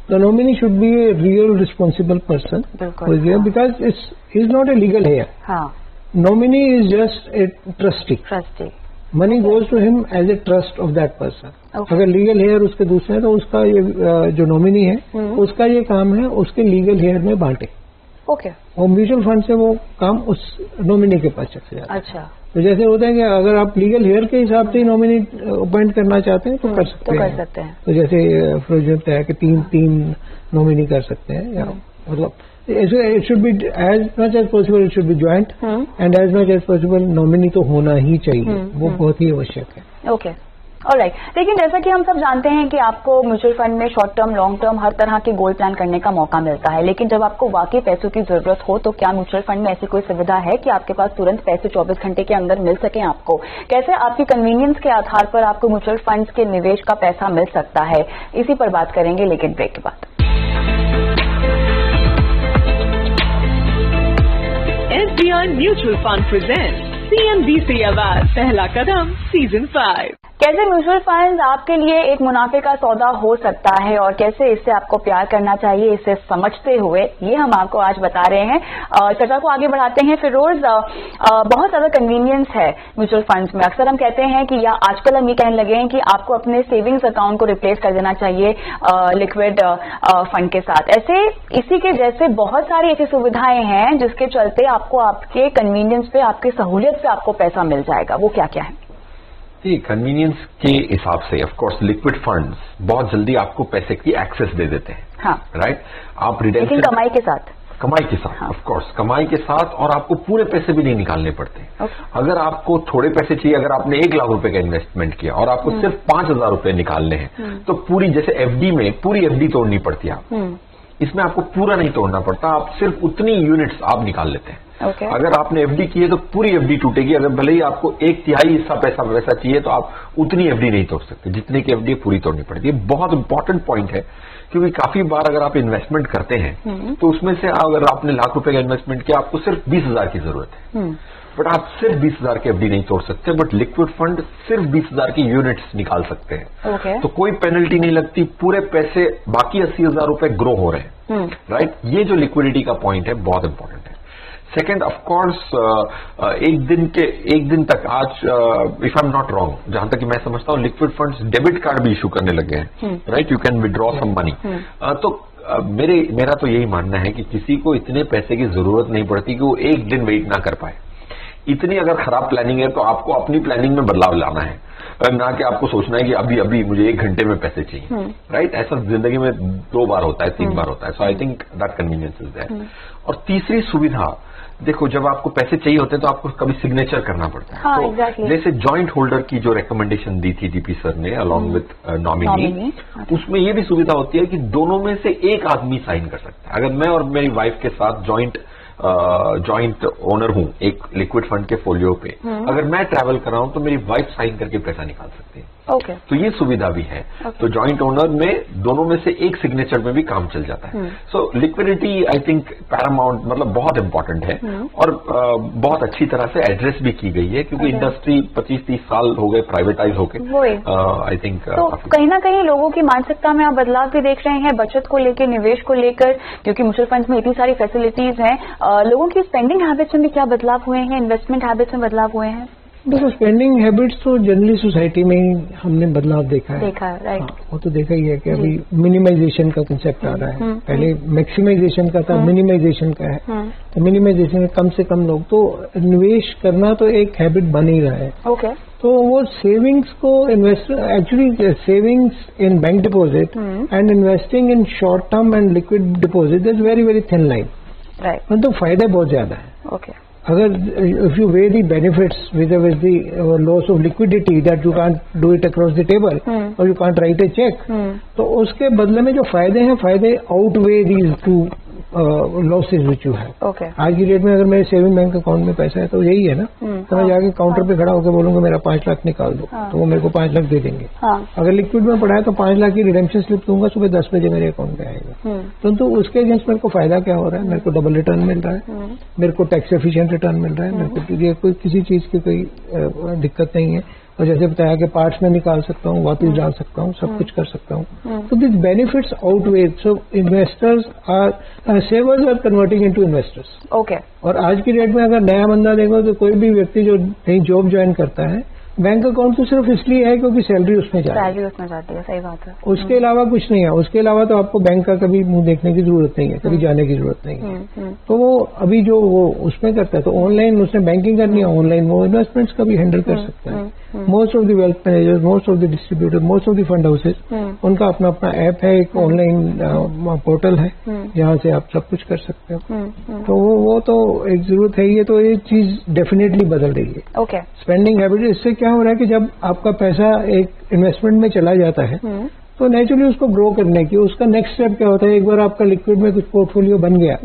The nominee should be a real responsible person who is here, because he's not a legal heir. Nominee is just a trustee. Money goes to him as a trust of that person. अगर legal hair उसके दूसरे हैं तो उसका ये जो nominee है उसका ये काम है उसके लीगल हेयर में बांटे। और म्यूचुअल फंड से वो काम उस नॉमिनी के पास चले जाता है। अच्छा, तो जैसे होता है कि अगर आप लीगल हेयर के हिसाब से नॉमिनी अपॉइंट करना चाहते हैं तो कर सकते हैं। तो जैसे प्रोजेक्ट है कि 3 नॉमिनी कर सकते हैं, या मतलब it should be as much as possible, it should be joint, and as much as possible nominee तो होना ही चाहिए। वो बहुत ही आवश्यक है। ऑलराइट, लेकिन जैसा कि हम सब जानते हैं कि आपको म्यूचुअल फंड में शॉर्ट टर्म, लॉन्ग टर्म हर तरह के गोल प्लान करने का मौका मिलता है, लेकिन जब आपको वाकई पैसों की जरूरत हो तो क्या म्यूचुअल फंड में ऐसी कोई सुविधा है कि आपके पास तुरंत पैसे 24 घंटे के अंदर मिल सके आपको? कैसे आपकी कन्वीनियंस के आधार पर आपको म्यूचुअल फंड के निवेश का पैसा मिल सकता है, इसी पर बात करेंगे लेकिन ब्रेक के बाद। SBI Mutual Fund presents CNBC award पहला कदम सीजन 5। कैसे म्यूचुअल फंड आपके लिए एक मुनाफे का सौदा हो सकता है और कैसे इससे आपको प्यार करना चाहिए, इसे समझते हुए ये हम आपको आज बता रहे हैं। चर्चा को आगे बढ़ाते हैं। फिरोज, बहुत ज्यादा कन्वीनियंस है म्यूचुअल फंड्स में। अक्सर हम कहते हैं कि या आजकल हम ये कहने लगे हैं कि आपको अपने सेविंग्स अकाउंट को रिप्लेस कर देना चाहिए लिक्विड फंड के साथ। ऐसे इसी के जैसे बहुत सारी ऐसी सुविधाएं हैं जिसके चलते आपको आपके कन्वीनियंस पे, आपकी सहूलियत पे आपको पैसा मिल जाएगा। वो क्या क्या है? कन्वीनियंस के हिसाब से ऑफ कोर्स लिक्विड फंड्स बहुत जल्दी आपको पैसे की एक्सेस दे देते हैं। राइट, आप रिडेम्पशन, लेकिन कमाई के साथ ऑफ कोर्स कमाई के साथ, और आपको पूरे पैसे भी नहीं निकालने पड़ते। अगर आपको थोड़े पैसे चाहिए, अगर आपने 1 लाख रुपए का इन्वेस्टमेंट किया और आपको सिर्फ 5,000 रुपए निकालने हैं तो पूरी, जैसे एफडी में पूरी एफडी तोड़नी पड़ती है आप, इसमें आपको पूरा नहीं तोड़ना पड़ता, आप सिर्फ उतनी यूनिट्स आप निकाल लेते हैं। अगर आपने एफडी की है तो पूरी एफडी टूटेगी। अगर भले ही आपको 1/3 हिस्सा पैसा वैसा चाहिए तो आप उतनी एफडी नहीं तोड़ सकते जितने की एफडी पूरी तोड़नी पड़ती है। बहुत इंपॉर्टेंट पॉइंट है, क्योंकि काफी बार अगर आप इन्वेस्टमेंट करते हैं तो उसमें से अगर आपने लाख रुपए का इन्वेस्टमेंट किया, आपको सिर्फ 20,000 की जरूरत है, बट आप सिर्फ 20,000 की एफडी नहीं तोड़ सकते। बट लिक्विड फंड सिर्फ 20,000 की यूनिट्स निकाल सकते हैं। तो कोई पेनल्टी नहीं लगती, पूरे पैसे बाकी 80,000 रुपए ग्रो हो रहे हैं। राइट, ये जो लिक्विडिटी का पॉइंट है बहुत इंपॉर्टेंट है। सेकेंड, ऑफ कोर्स एक दिन तक आज, if I am not wrong, जहां तक कि मैं समझता हूं, लिक्विड फंड्स डेबिट कार्ड भी इशू करने लगे हैं। Right, you can withdraw some money. तो मेरा तो यही मानना है कि किसी को इतने पैसे की जरूरत नहीं पड़ती कि वो एक दिन वेट ना कर पाए। इतनी अगर खराब प्लानिंग है तो आपको अपनी प्लानिंग में बदलाव लाना है, ना कि आपको सोचना है कि अभी मुझे 1 घंटे में पैसे चाहिए। राइट, ऐसा जिंदगी में 2 बार होता है, 3 बार होता है। So I think that convenience is there. और तीसरी सुविधा, देखो, जब आपको पैसे चाहिए होते हैं तो आपको कभी सिग्नेचर करना पड़ता है। तो exactly. जैसे जॉइंट होल्डर की जो रिकमेंडेशन दी थी डीपी सर ने अलॉन्ग विथ नॉमिनी, उसमें ये भी सुविधा होती है कि दोनों में से एक आदमी साइन कर सकता है। अगर मैं और मेरी वाइफ के साथ जॉइंट ओनर हूं एक लिक्विड फंड के फोलियो पे, अगर मैं ट्रैवल कर रहा हूं तो मेरी वाइफ साइन करके पैसा निकाल सकती है। ओके। तो ये सुविधा भी है। तो जॉइंट ओनर में दोनों में से एक सिग्नेचर में भी काम चल जाता है। So liquidity I think Paramount, मतलब बहुत इंपॉर्टेंट है और बहुत अच्छी तरह से एड्रेस भी की गई है, क्योंकि इंडस्ट्री 25-30 साल हो गए प्राइवेटाइज होके, आई थिंक। तो कहीं ना कहीं लोगों की मानसिकता में आप बदलाव भी देख रहे हैं, बचत को लेकर, निवेश को लेकर, क्योंकि म्यूचुअल फंड्स में इतनी सारी फैसिलिटीज हैं। लोगों की स्पेंडिंग हैबिट्स में भी क्या बदलाव हुए हैं, इन्वेस्टमेंट हैबिट्स में बदलाव हुए हैं? देखो, स्पेंडिंग हैबिट्स तो जनरली सोसाइटी में ही हमने बदलाव देखा है। राइट। वो तो देखा ही है कि अभी मिनिमाइजेशन का कंसेप्ट आ रहा है। पहले मैक्सिमाइजेशन का था, मिनिमाइजेशन का है। तो मिनिमाइजेशन में कम से कम लोग, तो निवेश करना तो एक हैबिट बन ही रहा है। ओके। तो वो सेविंग्स को investor, actually savings in bank deposit and investing in short term and liquid deposit is very very thin line. Right. तो फायदे बहुत ज्यादा है। ओके। अगर if you weigh the benefits with the loss of liquidity that you can't do it across the table or you can't write a check, तो उसके बदले में जो फायदे हैं, फायदे outweigh these two losses which you have. Okay. आज की डेट में अगर मेरे सेविंग बैंक अकाउंट में पैसा है तो यही है ना, तो मैं जाके काउंटर पे खड़ा होकर बोलूंगा मेरा 5 लाख निकाल दो, तो वो मेरे को 5 लाख दे देंगे। अगर लिक्विड में पड़ा है तो 5 लाख की रिडेम्पशन स्लिप दूंगा, सुबह 10 बजे मेरे अकाउंट में आएगा। तो उसके अगेंस्ट मेरे को फायदा क्या हो रहा है? मेरे को डबल रिटर्न मिल रहा है, मेरे को टैक्स एफिशिएंट रिटर्न मिल रहा है, मेरे को कोई किसी चीज की कोई दिक्कत नहीं है। और जैसे बताया कि पार्ट्स में निकाल सकता हूँ, वापस डाल सकता हूँ, सब कुछ कर सकता हूँ। तो this benefits outweighs, so investors are savers are converting into investors. Okay. और आज की डेट में अगर नया बंदा देखो तो कोई भी व्यक्ति जो नई जॉब ज्वाइन करता है, बैंक अकाउंट तो सिर्फ इसलिए है क्योंकि सैलरी उसमें जाती है। सही बात है। उसके अलावा कुछ नहीं है। उसके अलावा तो आपको बैंक का कभी मुंह देखने की जरूरत नहीं है, कभी जाने की जरूरत नहीं है। तो वो अभी जो वो उसमें करता है, तो ऑनलाइन उसने बैंकिंग करनी है, ऑनलाइन वो इन्वेस्टमेंट्स का भी हैंडल कर सकता है। Most of the wealth managers, most of the distributor, most of the fund houses, उनका अपना अपना ऐप है, एक ऑनलाइन पोर्टल है जहाँ से आप सब कुछ कर सकते हो। तो वो तो एक जरूरत है ही है। तो ये चीज डेफिनेटली बदल रही है। ओके। स्पेंडिंग हैबिट, इससे क्या हो रहा है कि जब आपका पैसा एक इन्वेस्टमेंट में चला जाता है तो नेचुरली उसको ग्रो करने की उसका नेक्स्ट स्टेप क्या होता है? एक बार आपका लिक्विड में कुछ पोर्टफोलियो बन गया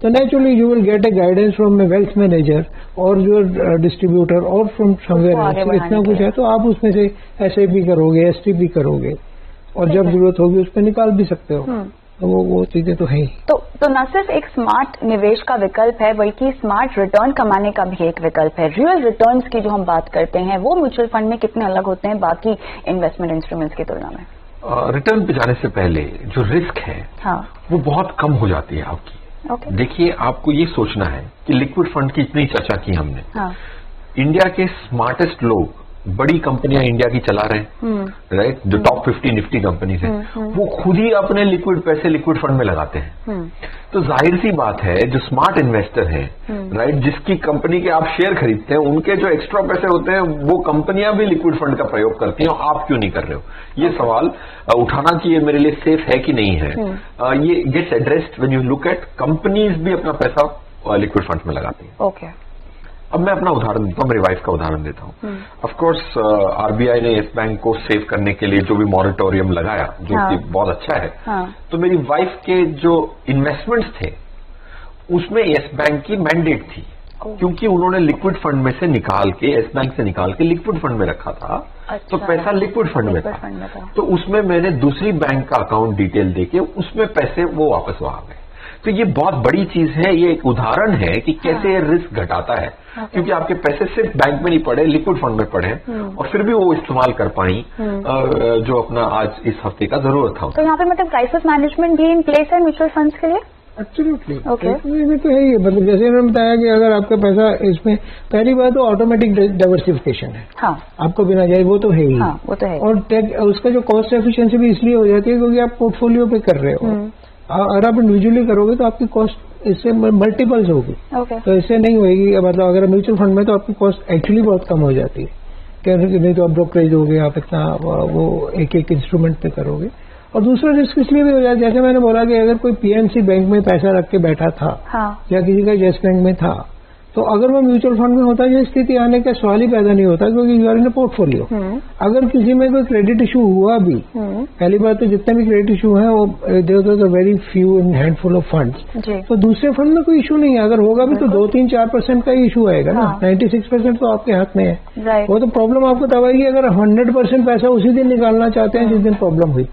तो naturally you will get A guidance from A wealth manager और योर डिस्ट्रीब्यूटर और फ्रॉम समवेयर एल्स। इतना कुछ है तो आप उसमें से SIP करोगे, STP करोगे और जब जरूरत होगी उस पर निकाल भी सकते हो। तो वो चीजें तो है ही। तो न सिर्फ एक स्मार्ट निवेश का विकल्प है, बल्कि स्मार्ट रिटर्न कमाने का भी एक विकल्प है। रियल रिटर्न्स की जो हम बात करते हैं वो म्यूचुअल फंड में कितने अलग होते हैं बाकी इन्वेस्टमेंट इंस्ट्रूमेंट्स की तुलना में? रिटर्न पे जाने से पहले जो रिस्क है वो बहुत कम हो जाती है आपकी। देखिए, आपको ये सोचना है कि लिक्विड फंड की इतनी चर्चा की हमने। इंडिया के स्मार्टेस्ट लोग बड़ी कंपनियां इंडिया की चला रहे हैं, राइट, जो टॉप 50 निफ्टी कंपनीज हैं, वो खुद ही अपने लिक्विड पैसे लिक्विड फंड में लगाते हैं। तो जाहिर सी बात है, जो स्मार्ट इन्वेस्टर है, राइट, जिसकी कंपनी के आप शेयर खरीदते हैं, उनके जो एक्स्ट्रा पैसे होते हैं वो कंपनियां भी लिक्विड फंड का प्रयोग करती हैं, और आप क्यों नहीं कर रहे हो? ये सवाल उठाना कि ये मेरे लिए सेफ है कि नहीं है, ये gets addressed when you look at companies भी अपना पैसा लिक्विड फंड में लगाती हैं। ओके। अब मैं अपना उदाहरण देता हूँ, मेरी वाइफ का उदाहरण देता हूँ। ऑफकोर्स RBI ने येस बैंक को सेव करने के लिए जो भी मॉरेटोरियम लगाया, जो कि बहुत अच्छा है। तो मेरी वाइफ के जो इन्वेस्टमेंट्स थे उसमें येस बैंक की मैंडेट थी, क्योंकि उन्होंने लिक्विड फंड में से निकाल के, येस बैंक से निकाल के लिक्विड फंड में रखा था। तो पैसा लिक्विड फंड में था। तो उसमें मैंने दूसरी बैंक का अकाउंट डिटेल देके उसमें पैसे वो वापस आ गए। तो ये बहुत बड़ी चीज है, ये एक उदाहरण है कि कैसे ये रिस्क घटाता है, क्योंकि आपके पैसे सिर्फ बैंक में नहीं पड़े, लिक्विड फंड में पड़े, और फिर भी वो इस्तेमाल कर पाई जो अपना आज इस हफ्ते का जरूरत था। तो यहाँ पे मतलब क्राइसिस मैनेजमेंट भी इन प्लेस है म्यूचुअल फंड्स के लिए? एब्सोल्युटली। इसमें तो है ही, मतलब जैसे मैंने बताया कि अगर आपका पैसा इसमें, पहली बात तो ऑटोमेटिक डाइवर्सिफिकेशन है। आपको बिना जाए वो तो है ही। वो तो है। और उसका जो कॉस्ट एफिशिएंसी भी इसलिए हो जाती है क्योंकि आप पोर्टफोलियो पे कर रहे हो। अगर आप इंडिविजुअली करोगे तो आपकी कॉस्ट इससे मल्टीपल्स होगी। तो इससे नहीं होगी। मतलब अगर म्यूचुअल फंड में तो आपकी कॉस्ट एक्चुअली बहुत कम हो जाती है, क्योंकि नहीं तो आप ब्रोकरेज होगे, आप इतना वो एक एक इंस्ट्रूमेंट पे करोगे। और दूसरा रिस्क इसलिए भी हो जाता है, जैसे मैंने बोला कि अगर कोई PNC बैंक में पैसा रख के बैठा था या किसी का येस बैंक में था, तो अगर वो म्यूचुअल फंड में होता है, स्थिति आने का सवाल ही पैदा नहीं होता, क्योंकि you are in a portfolio. अगर किसी में कोई क्रेडिट इशू हुआ भी, पहली बात तो जितने भी क्रेडिट इशू हैं वो there are very few in handful of funds, तो दूसरे फंड में कोई इशू नहीं है। अगर होगा भी तो 2-3-4% का ही इशू आएगा ना, 96% तो आपके हाथ में है। वो तो प्रॉब्लम आपको तब आएगी अगर 100% पैसा उसी दिन निकालना चाहते हैं जिस दिन प्रॉब्लम हुई,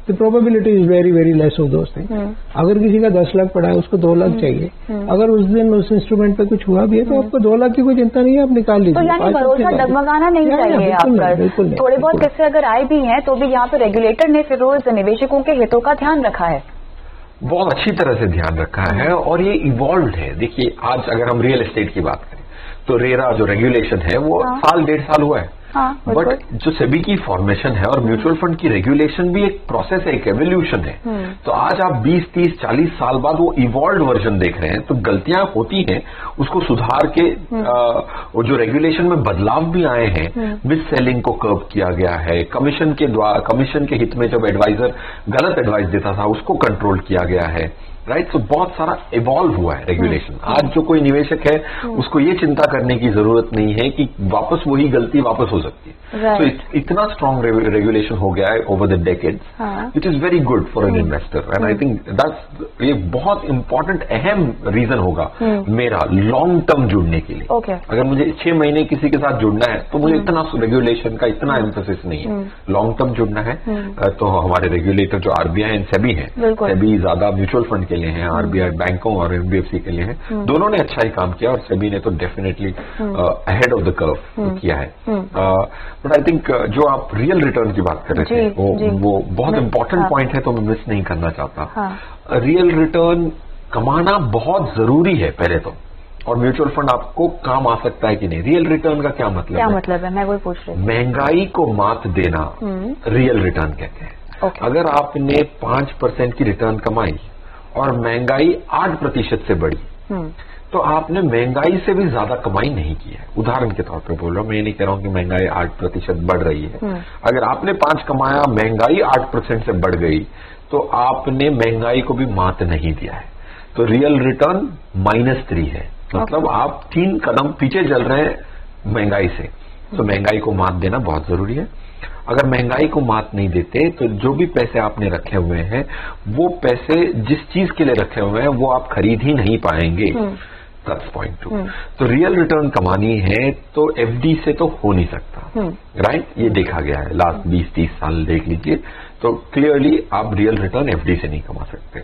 तो probability is very very less of those things. अगर किसी का 10 लाख पड़ा है, उसको 2 लाख चाहिए, अगर उस दिन उस इंस्ट्रूमेंट पे कुछ हुआ भी है तो आपको 2 लाख की कोई चिंता नहीं है, आप निकाल लीजिए। तो यानी भरोसा डगमगाना नहीं चाहिए आपका। थोड़े बहुत किस्से अगर आए भी हैं तो भी यहाँ पे रेगुलेटर ने फिर रोज निवेशकों के हितों का ध्यान रखा है, बहुत अच्छी तरह से ध्यान रखा है, और ये इवॉल्व है। देखिए आज अगर हम रियल एस्टेट की बात करें तो रेरा जो रेगुलेशन है वो 1-1.5 साल हुआ है, बट जो सेबी की फॉर्मेशन है और म्यूचुअल फंड की रेगुलेशन भी एक प्रोसेस है, एक एवोल्यूशन है। तो आज आप 20-30-40 साल बाद वो इवॉल्व वर्जन देख रहे हैं, तो गलतियां होती हैं, उसको सुधार के जो रेगुलेशन में बदलाव भी आए हैं, मिस सेलिंग को कर्व किया गया है, कमीशन के हित में जब एडवाइजर गलत एडवाइस देता था उसको कंट्रोल किया गया है, राइट। तो बहुत सारा इवॉल्व हुआ है रेगुलेशन। आज जो कोई निवेशक है उसको ये चिंता करने की जरूरत नहीं है कि वापस वही गलती वापस हो सकती है। तो इतना स्ट्रांग रेगुलेशन हो गया है over the decades, which is very good for an investor, and I think that's ये बहुत इंपॉर्टेंट अहम रीजन होगा मेरा लॉन्ग टर्म जुड़ने के लिए। अगर मुझे 6 महीने किसी के साथ जुड़ना है तो मुझे इतना रेगुलेशन का इतना एम्फेसिस नहीं है, लॉन्ग टर्म जुड़ना है तो हमारे रेगुलेटर जो आरबीआई एंड सेबी है, सेबी ज्यादा म्यूचुअल फंड के लिए हैं, आरबीआई बैंकों और एनबीएफसी के लिए हैं, दोनों ने अच्छा ही काम किया और सेबी ने तो definitely ahead of the curve किया है। बट आई थिंक जो आप रियल रिटर्न की बात कर रहे थे वो बहुत इंपॉर्टेंट पॉइंट है, तो मैं मिस नहीं करना चाहता। रियल रिटर्न कमाना बहुत जरूरी है पहले तो, और म्यूचुअल फंड आपको काम आ सकता है कि नहीं। रियल रिटर्न का क्या मतलब है? मतलब है, मैं वही पूछ रही हूं। महंगाई को मात देना रियल रिटर्न कहते हैं। अगर आपने 5% की रिटर्न कमाई और महंगाई 8% से बढ़ी, तो आपने महंगाई से भी ज्यादा कमाई नहीं की है। उदाहरण के तौर पे बोल रहा हूं, मैं नहीं कह रहा हूं कि महंगाई 8% बढ़ रही है। अगर आपने 5 कमाया, महंगाई 8% से बढ़ गई, तो आपने महंगाई को भी मात नहीं दिया है। तो रियल रिटर्न -3 है, मतलब आप 3 कदम पीछे चल रहे हैं महंगाई से। तो महंगाई को मात देना बहुत जरूरी है। अगर महंगाई को मात नहीं देते तो जो भी पैसे आपने रखे हुए हैं, वो पैसे जिस चीज के लिए रखे हुए हैं वो आप खरीद ही नहीं पाएंगे। That's point 2। तो रियल रिटर्न कमानी है तो एफडी से तो हो नहीं सकता, राइट। ये देखा गया है, लास्ट 20-30 साल देख लीजिए, तो क्लियरली आप रियल रिटर्न एफडी से नहीं कमा सकते,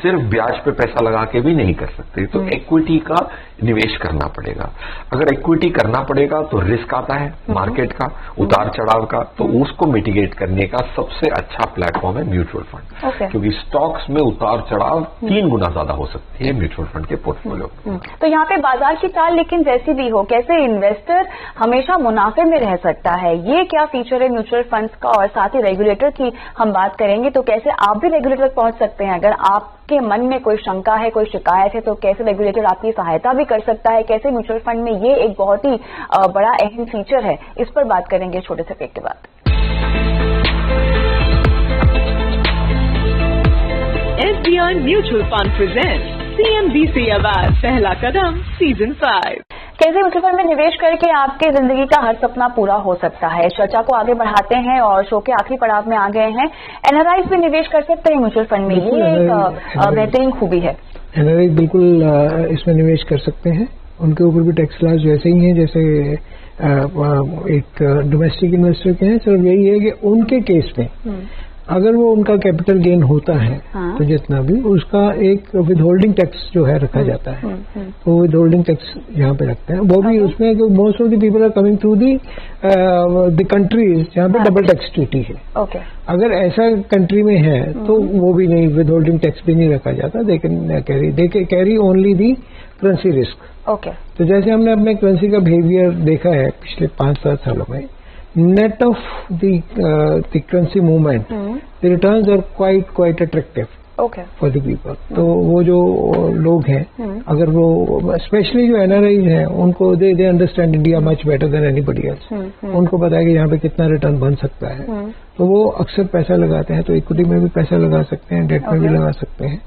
सिर्फ ब्याज पे पैसा लगा के भी नहीं कर सकते। तो इक्विटी का निवेश करना पड़ेगा। अगर इक्विटी करना पड़ेगा तो रिस्क आता है मार्केट का, उतार चढ़ाव का, तो उसको मिटिगेट करने का सबसे अच्छा प्लेटफॉर्म है म्यूचुअल फंड, क्योंकि स्टॉक्स में उतार चढ़ाव 3 गुना ज्यादा हो सकती है म्यूचुअल फंड के पोर्टफोलियो। तो यहाँ पे बाजार की चाल लेकिन जैसी भी हो, कैसे इन्वेस्टर हमेशा मुनाफे में रह सकता है, ये क्या फीचर है म्यूचुअल फंड्स का। और साथ ही रेगुलेटर की हम बात करेंगे, तो कैसे आप भी रेगुलेटर तक पहुंच सकते हैं। अगर आपके मन में कोई शंका है, कोई शिकायत है, तो कैसे रेगुलेटर आपकी सहायता भी कर सकता है, कैसे म्यूचुअल फंड में ये एक बहुत ही बड़ा अहम फीचर है, इस पर बात करेंगे छोटे से ब्रेक के बाद। SBI mutual fund present CNBC award पहला कदम सीजन 5। कैसे म्यूचुअल फंड में निवेश करके आपकी जिंदगी का हर सपना पूरा हो सकता है। चर्चा को आगे बढ़ाते हैं और शो के आखिरी पड़ाव में आ गए हैं। एनआरआई भी निवेश कर सकते हैं म्यूचुअल फंड में, ये एक बेहतरीन खूबी है। एनआरआई बिल्कुल इसमें निवेश कर सकते हैं। उनके ऊपर भी टैक्स लॉज वैसे ही हैं जैसे एक डोमेस्टिक इन्वेस्टर के हैं। सिर्फ यही है कि उनके केस में अगर वो उनका कैपिटल गेन होता है तो जितना भी उसका एक विदहोल्डिंग टैक्स जो है रखा जाता है, तो विदहोल्डिंग टैक्स यहाँ पे रखते हैं। वो भी उसमें कि most of the people are coming through the countries जहाँ पे डबल टैक्स ट्रीटी है। अगर ऐसा कंट्री में है तो वो भी नहीं, विदहोल्डिंग टैक्स भी नहीं रखा जाता। They carry only the currency risk. तो जैसे हमने अपने करेंसी का बिहेवियर देखा है पिछले 5-7 सालों में, net of the currency movement, the returns are quite attractive for the people. तो वो जो लोग हैं, अगर वो स्पेशली जो एनआरआई हैं, उनको they understand India much better than anybody else. उनको पता है कि यहाँ पे कितना रिटर्न बन सकता है, तो वो अक्सर पैसा लगाते हैं। तो इक्विटी में भी पैसा लगा सकते हैं, डेट में भी लगा सकते हैं।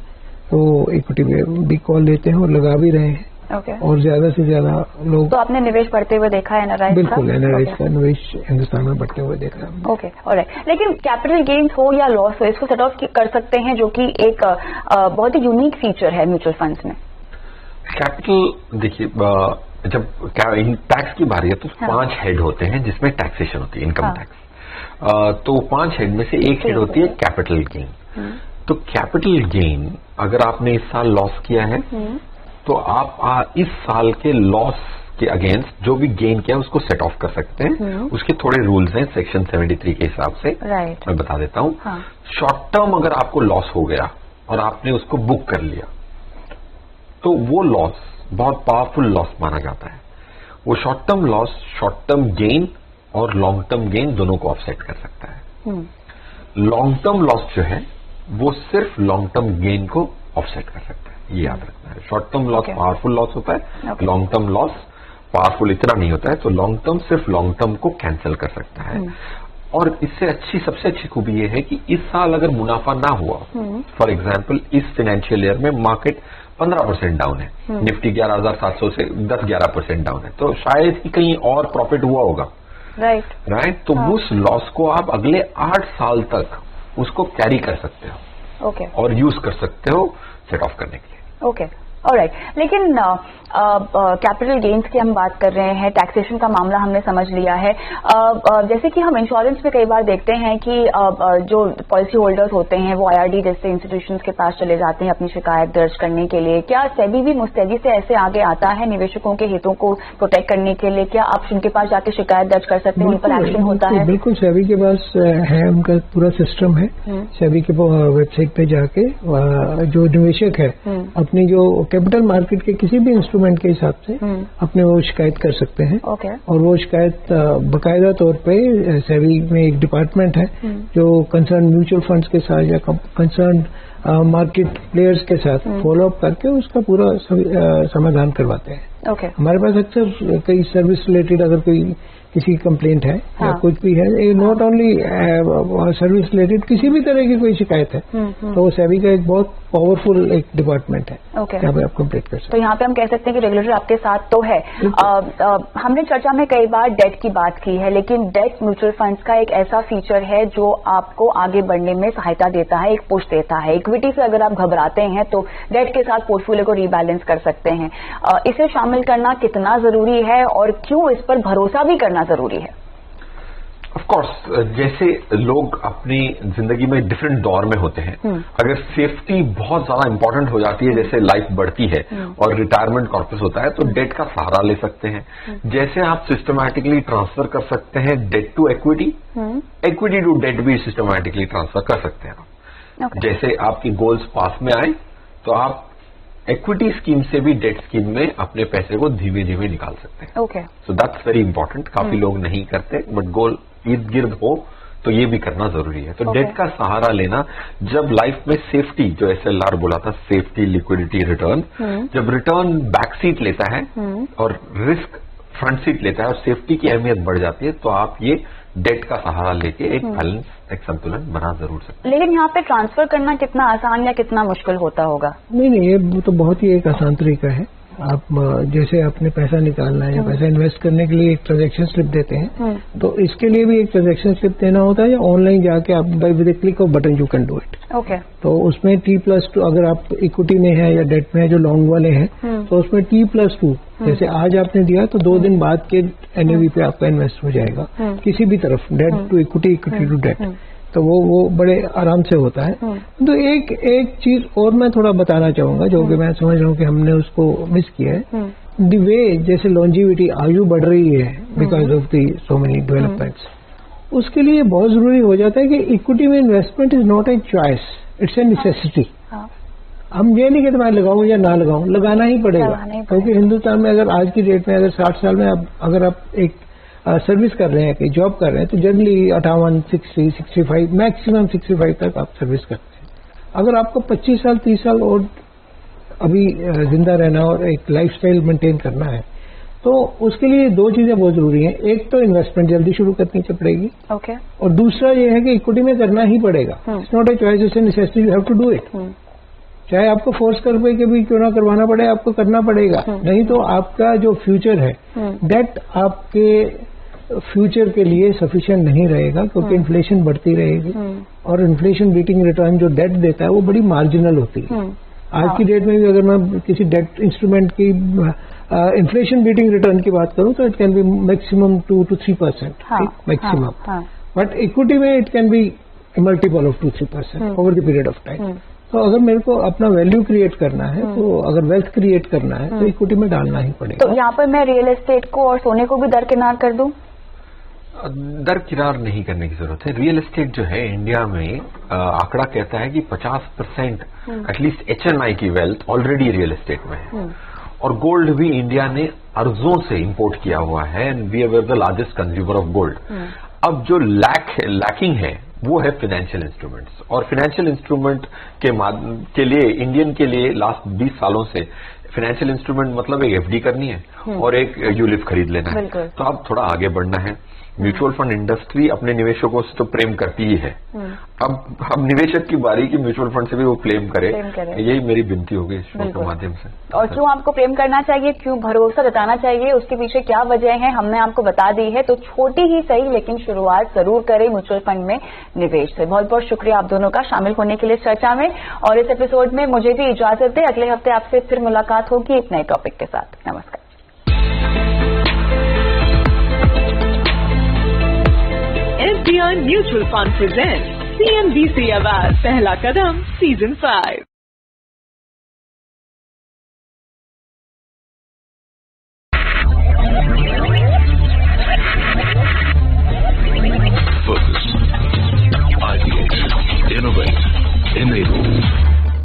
तो इक्विटी में भी कॉल लेते हैं और लगा भी रहे हैं। और ज्यादा से ज्यादा लोग। तो आपने निवेश बढ़ते हुए देखा है एनआरआई? बिल्कुल, एनआरआई का निवेश हिंदुस्तान में बढ़ते हुए देखा है। Okay, alright. लेकिन कैपिटल गेन्स हो या लॉस हो, इसको सेट ऑफ कर सकते हैं, जो कि एक बहुत ही यूनिक फीचर है म्यूचुअल फंड्स में। कैपिटल देखिए, जब टैक्स की बारी है तो 5 हेड होते हैं जिसमें टैक्सेशन होती है, इनकम टैक्स। तो 5 हेड में से एक हेड होती है कैपिटल गेन। तो कैपिटल गेन अगर आपने इस साल लॉस किया है तो आप इस साल के लॉस के अगेंस्ट जो भी गेन किया उसको सेट ऑफ कर सकते हैं। उसके थोड़े रूल्स हैं सेक्शन 73 के हिसाब से, मैं बता देता हूं। शॉर्ट टर्म अगर आपको लॉस हो गया और आपने उसको बुक कर लिया तो वो लॉस बहुत पावरफुल लॉस माना जाता है। वो short term loss short term gain और लॉन्ग टर्म गेन दोनों को ऑफसेट कर सकता है। लॉन्ग टर्म लॉस जो है वो सिर्फ लॉन्ग टर्म गेन को ऑफसेट कर सकता है, ये याद रखना है। Short term loss powerful loss होता है, लॉन्ग टर्म लॉस पावरफुल इतना नहीं होता है। तो लॉन्ग टर्म सिर्फ लॉन्ग टर्म को कैंसिल कर सकता है। और इससे सबसे अच्छी खूबी ये है कि इस साल अगर मुनाफा ना हुआ, फॉर एग्जाम्पल इस फाइनेंशियल ईयर में मार्केट 15% डाउन है, निफ्टी 11,700 से 10-11% डाउन है, तो शायद ही कहीं और प्रॉफिट हुआ होगा, राइट। तो उस लॉस को आप अगले 8 साल तक उसको कैरी कर सकते हो और यूज कर सकते हो सेट ऑफ करने के लिए। ऑलराइट। लेकिन कैपिटल गेन्स की हम बात कर रहे हैं, टैक्सेशन का मामला हमने समझ लिया है। जैसे कि हम इंश्योरेंस में कई बार देखते हैं कि जो पॉलिसी होल्डर्स होते हैं वो आईआरडी जैसे इंस्टीट्यूशंस के पास चले जाते हैं अपनी शिकायत दर्ज करने के लिए। क्या सेबी भी मुस्तैदी से ऐसे आगे आता है निवेशकों के हितों को प्रोटेक्ट करने के लिए? क्या आप उनके पास जाके शिकायत दर्ज कर सकते हैं, उन पर एक्शन होता है? बिल्कुल, सेबी के पास है, उनका पूरा सिस्टम है। सेबी के वेबसाइट पे जाके जो निवेशक है अपनी जो कैपिटल मार्केट के किसी भी इंस्ट्रूमेंट के हिसाब से अपने वो शिकायत कर सकते हैं। और वो शिकायत बाकायदा तौर पे सेबी में एक डिपार्टमेंट है जो कंसर्न म्यूचुअल फंड्स के साथ या कंसर्न मार्केट प्लेयर्स के साथ फॉलो अप करके उसका पूरा समाधान करवाते हैं। हमारे पास अक्सर कई सर्विस रिलेटेड अगर कोई किसी कंप्लेंट है या कुछ भी है, नॉट ओनली सर्विस रिलेटेड, किसी भी तरह की कोई शिकायत है तो वो सेबी का एक बहुत पावरफुल एक डिपार्टमेंट है जहाँ पे आप कंप्लीट कर सकते हैं। तो यहाँ पे हम कह सकते हैं कि रेगुलेटर आपके साथ तो है। हमने चर्चा में कई बार डेट की बात की है, लेकिन डेट म्यूचुअल फंड्स का एक ऐसा फीचर है जो आपको आगे बढ़ने में सहायता देता है, एक पुश देता है। इक्विटी से अगर आप घबराते हैं तो डेट के साथ पोर्टफोलियो को रीबैलेंस कर सकते हैं। इसे शामिल करना कितना जरूरी है और क्यों इस पर भरोसा भी करना जरूरी है? ऑफ कोर्स, जैसे लोग अपनी जिंदगी में डिफरेंट दौर में होते हैं, अगर सेफ्टी बहुत ज्यादा इंपॉर्टेंट हो जाती है, जैसे लाइफ बढ़ती है और रिटायरमेंट कॉर्पस होता है, तो डेट का सहारा ले सकते हैं। जैसे आप सिस्टमैटिकली ट्रांसफर कर सकते हैं debt to equity, equity to debt भी सिस्टमैटिकली ट्रांसफर कर सकते हैं। जैसे आपकी गोल्स पास में आए तो आप इक्विटी स्कीम से भी डेट स्कीम में अपने पैसे को धीमे धीमे निकाल सकते हैं। So that's very important. काफी लोग नहीं करते, बट गोल इर्द गिर्द हो तो ये भी करना जरूरी है। तो डेट का सहारा लेना, जब लाइफ में सेफ्टी, जो SLR बोला था, सेफ्टी, लिक्विडिटी, रिटर्न, जब रिटर्न बैक सीट लेता है और रिस्क फ्रंट सीट लेता है और सेफ्टी की अहमियत बढ़ जाती है, तो आप ये डेट का सहारा लेके एक बैलेंस, एक संतुलन बना जरूर सकते हैं। लेकिन यहाँ पे ट्रांसफर करना कितना आसान या कितना मुश्किल होता होगा? नहीं, ये तो बहुत ही एक आसान तरीका है। आप जैसे अपने पैसा निकालना है या पैसा इन्वेस्ट करने के लिए एक ट्रांजैक्शन स्लिप देते हैं, तो इसके लिए भी एक ट्रांजैक्शन स्लिप देना होता है, या ऑनलाइन जाके आप buy with click of button you can do it. तो उसमें T+2 अगर आप इक्विटी में है या डेट में है, जो लॉन्ग वाले हैं, तो उसमें T+2 जैसे आज आपने दिया तो 2 दिन बाद के NAV पे आपका इन्वेस्ट हो जाएगा किसी भी तरफ, debt to equity, equity to debt. तो वो बड़े आराम से होता है। तो एक चीज और मैं थोड़ा बताना चाहूंगा जो कि मैं समझ रहा हूँ कि हमने उसको मिस किया है। द वे जैसे लॉन्जिविटी, आयु बढ़ रही है because of the so many developments, उसके लिए बहुत जरूरी हो जाता है कि इक्विटी में investment is not a choice, it's a necessity. हम ये नहीं कहते मैं लगाऊं या ना लगाऊं, लगाना ही पड़ेगा। क्योंकि हिंदुस्तान में अगर आज की डेट में अगर 60 साल में अगर आप एक सर्विस कर रहे हैं, कि जॉब कर रहे हैं, तो जनरली 58, 60, 65, मैक्सिमम 65 तक आप सर्विस करते हैं। अगर आपको 25 साल 30 साल और अभी जिंदा रहना और एक लाइफस्टाइल मेंटेन करना है, तो उसके लिए 2 चीजें बहुत जरूरी हैं। एक तो इन्वेस्टमेंट जल्दी शुरू करनी पड़ेगी, और दूसरा ये है कि इक्विटी में करना ही पड़ेगा। It's not a choice, it's a necessity, you have to do it. चाहे आपको फोर्स करके के भी क्यों ना करवाना पड़े, आपको करना पड़ेगा। नहीं तो आपका जो फ्यूचर है डेट आपके फ्यूचर के लिए सफिशिएंट नहीं रहेगा, क्योंकि इन्फ्लेशन बढ़ती रहेगी और इन्फ्लेशन बीटिंग रिटर्न जो डेट देता है वो बड़ी मार्जिनल होती है। आज की डेट में भी अगर मैं किसी डेट इंस्ट्रूमेंट की इन्फ्लेशन बीटिंग रिटर्न की बात करूं तो it can be maximum 2 to 3% maximum, but equity में it can be multiple of 2-3% over the period of time. तो अगर मेरे को अपना वैल्यू क्रिएट करना है, तो अगर वेल्थ क्रिएट करना है तो इक्विटी में डालना ही पड़ेगा। तो यहाँ पर मैं रियल एस्टेट को और सोने को भी दरकिनार कर दूं? दरकिनार नहीं करने की जरूरत है। रियल एस्टेट जो है इंडिया में आंकड़ा कहता है कि 50% एटलीस्ट HNI की वेल्थ ऑलरेडी रियल एस्टेट में है। और गोल्ड भी इंडिया ने अर्जों से इंपोर्ट किया हुआ है and we are the largest consumer of gold. अब जो लैकिंग है वो है फाइनेंशियल इंस्ट्रूमेंट्स, और फाइनेंशियल इंस्ट्रूमेंट के लिए इंडियन के लिए लास्ट 20 सालों से फाइनेंशियल इंस्ट्रूमेंट मतलब एक FD करनी है और एक यूलिप खरीद लेना है। तो अब थोड़ा आगे बढ़ना है। म्यूचुअल फंड इंडस्ट्री अपने निवेशकों से तो प्रेम करती ही है, अब निवेशक की बारी की म्यूचुअल फंड से भी वो प्रेम करे। यही मेरी विनती होगी इस शो के माध्यम से। और क्यों आपको प्रेम करना चाहिए, क्यों भरोसा जताना चाहिए, उसके पीछे क्या वजह है हमने आपको बता दी है। तो छोटी ही सही लेकिन शुरुआत जरूर करें म्यूचुअल फंड में निवेश से। बहुत बहुत शुक्रिया आप दोनों का शामिल होने के लिए चर्चा में। और इस एपिसोड में मुझे भी इजाजत दे, अगले हफ्ते आपसे फिर मुलाकात होगी एक नए टॉपिक के साथ। नमस्कार। SBI Mutual Fund presents CNBC Awards पहला कदम Season 5।